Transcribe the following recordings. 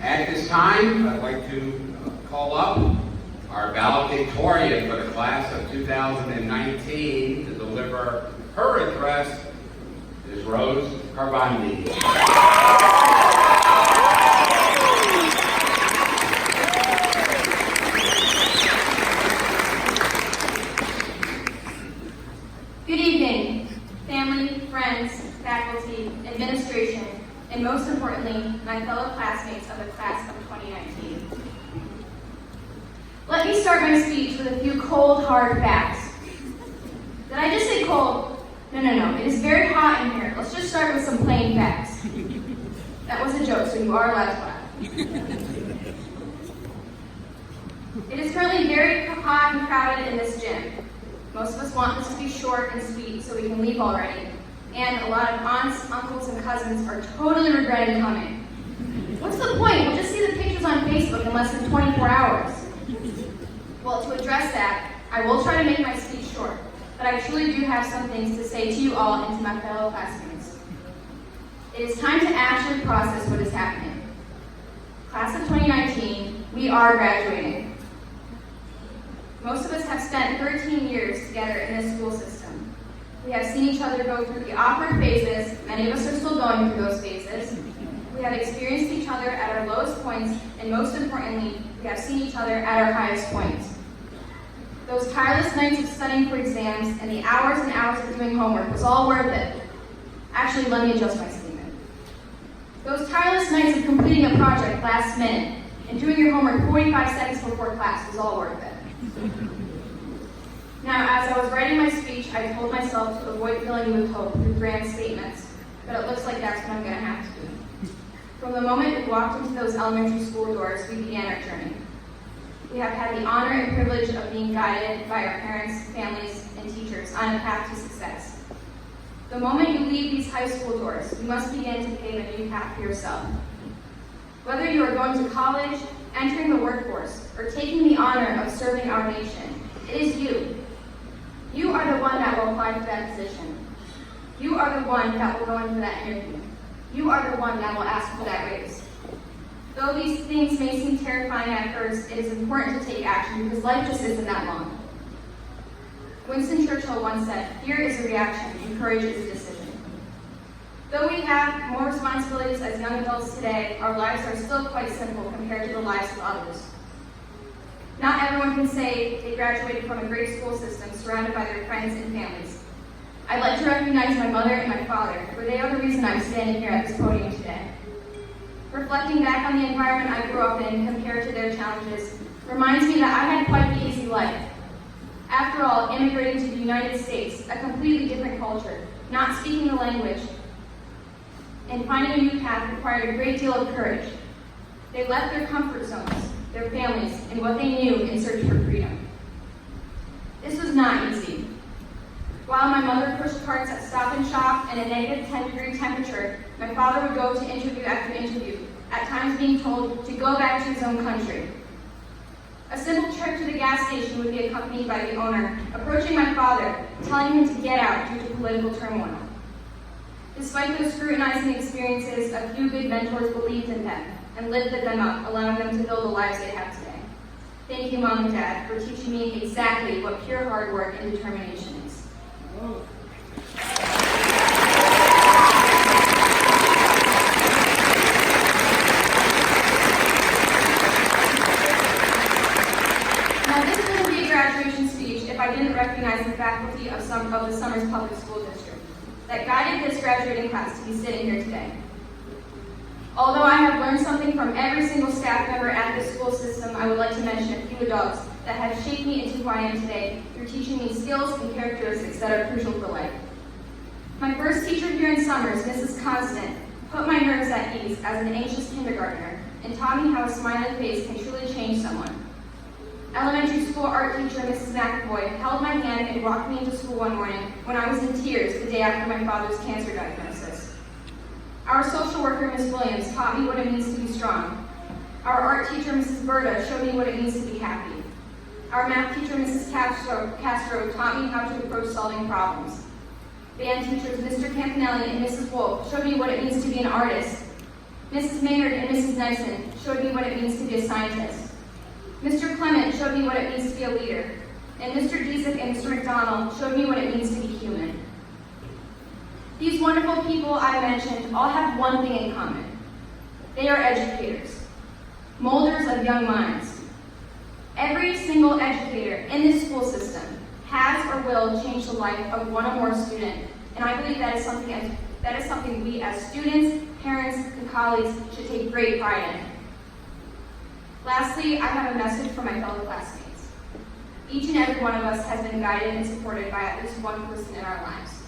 At this time, I'd like to call up our valedictorian for the class of 2019 to deliver her address is Rose Karvandi. Good evening, family, friends, faculty, administration, and most importantly, my fellow classmates of the class of 2019. Let me start my speech with a few cold, hard facts. Did I just say cold? No. It is very hot in here. Let's just start with some plain facts. That was a joke, so you are allowed to laugh. It is currently very hot and crowded in this gym. Most of us want this to be short and sweet so we can leave already. And a lot of aunts, uncles, and cousins are totally regretting coming. What's the point? We'll just see the pictures on Facebook in less than 24 hours. Well, to address that, I will try to make my speech short, but I truly do have some things to say to you all and to my fellow classmates. It is time to actually process what is happening. Class of 2019, we are graduating. Most of us have spent 13 years together in this school system. We have seen each other go through the awkward phases. Many of us are still going through those phases. We have experienced each other at our lowest points, and most importantly, we have seen each other at our highest points. Those tireless nights of studying for exams and the hours and hours of doing homework was all worth it. Actually, let me adjust my statement. Those tireless nights of completing a project last minute and doing your homework 45 seconds before class was all worth it. Now, as I was writing my speech, I told myself to avoid filling you with hope through grand statements, but it looks like that's what I'm going to have to do. From the moment we walked into those elementary school doors, we began our journey. We have had the honor and privilege of being guided by our parents, families, and teachers on a path to success. The moment you leave these high school doors, you must begin to pave a new path for yourself. Whether you are going to college, entering the workforce, or taking the honor of serving our nation, it is you. You are the one that will apply for that position. You are the one that will go in for that interview. You are the one that will ask for that raise. Though these things may seem terrifying at first, it is important to take action because life just isn't that long. Winston Churchill once said, "Fear is a reaction, and courage is a decision." Though we have more responsibilities as young adults today, our lives are still quite simple compared to the lives of others. Not everyone can say they graduated from a great school system surrounded by their friends and families. I'd like to recognize my mother and my father, for they are the reason I'm standing here at this podium today. Reflecting back on the environment I grew up in compared to their challenges reminds me that I had quite the easy life. After all, immigrating to the United States, a completely different culture, not speaking the language, and finding a new path required a great deal of courage. They left their comfort zones, their families, and what they knew in search for freedom. This was not easy. While my mother pushed carts at Stop and Shop and a negative 10-degree temperature, my father would go to interview after interview, at times being told to go back to his own country. A simple trip to the gas station would be accompanied by the owner, approaching my father, telling him to get out due to political turmoil. Despite those scrutinizing experiences, a few good mentors believed in them and lifted them up, allowing them to build the lives they have today. Thank you, Mom and Dad, for teaching me exactly what pure hard work and determination is. Now, this wouldn't be a graduation speech if I didn't recognize the faculty of the Summers Public School District that guided this graduating class to be sitting here today. Although I have learned something from every single staff member at this school system, I would like to mention a few adults that have shaped me into who I am today through teaching me skills and characteristics that are crucial for life. My first teacher here in Summers, Mrs. Constant, put my nerves at ease as an anxious kindergartner and taught me how a smiling face can truly change someone. Elementary school art teacher, Mrs. McAvoy, held my hand and walked me into school one morning when I was in tears the day after my father's cancer diagnosis. Our social worker, Ms. Williams, taught me what it means to be strong. Our art teacher, Mrs. Berta, showed me what it means to be happy. Our math teacher, Mrs. Castro, taught me how to approach solving problems. Band teachers, Mr. Campanelli and Mrs. Wolf, showed me what it means to be an artist. Mrs. Maynard and Mrs. Nyson showed me what it means to be a scientist. Mr. Clement showed me what it means to be a leader. And Mr. Giesecke and Mr. McDonald showed me what it means to be human. These wonderful people I mentioned all have one thing in common. They are educators, molders of young minds. Every single educator in this school system has or will change the life of one or more student, and I believe that is something we as students, parents, and colleagues should take great pride in. Lastly, I have a message for my fellow classmates. Each and every one of us has been guided and supported by at least one person in our lives.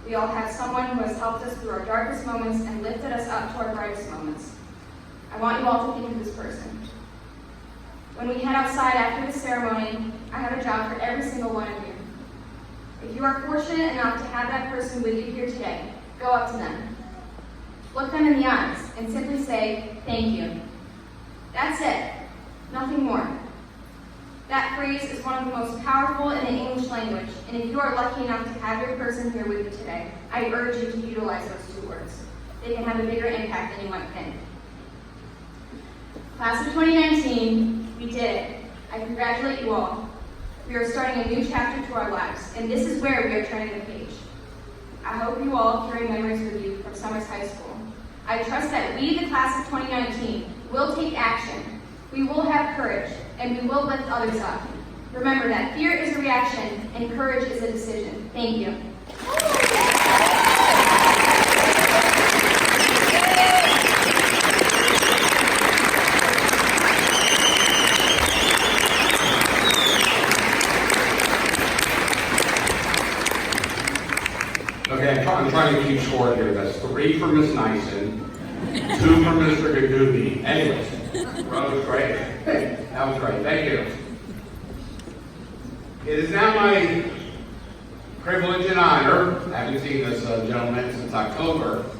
We all have someone who has helped us through our darkest moments and lifted us up to our brightest moments. I want you all to think of this person. When we head outside after the ceremony, I have a job for every single one of you. If you are fortunate enough to have that person with you here today, go up to them. Look them in the eyes and simply say, "Thank you." That's it. Nothing more. That phrase is one of the most powerful in the English language, and if you are lucky enough to have your person here with you today, I urge you to utilize those two words. They can have a bigger impact than you might think. Class of 2019, we did it. I congratulate you all. We are starting a new chapter to our lives, and this is where we are turning the page. I hope you all carry memories with you from Summers High School. I trust that we, the class of 2019, will take action. We will have courage, and we will lift others up. Remember that fear is a reaction, and courage is a decision. Thank you. Okay, I'm trying to keep score here. That's 3 for Ms. Nyson, 2 for Mr. Gagubi. Anyways, that was great. That was great. Thank you. It is now my privilege and honor, I haven't seen this gentleman since October,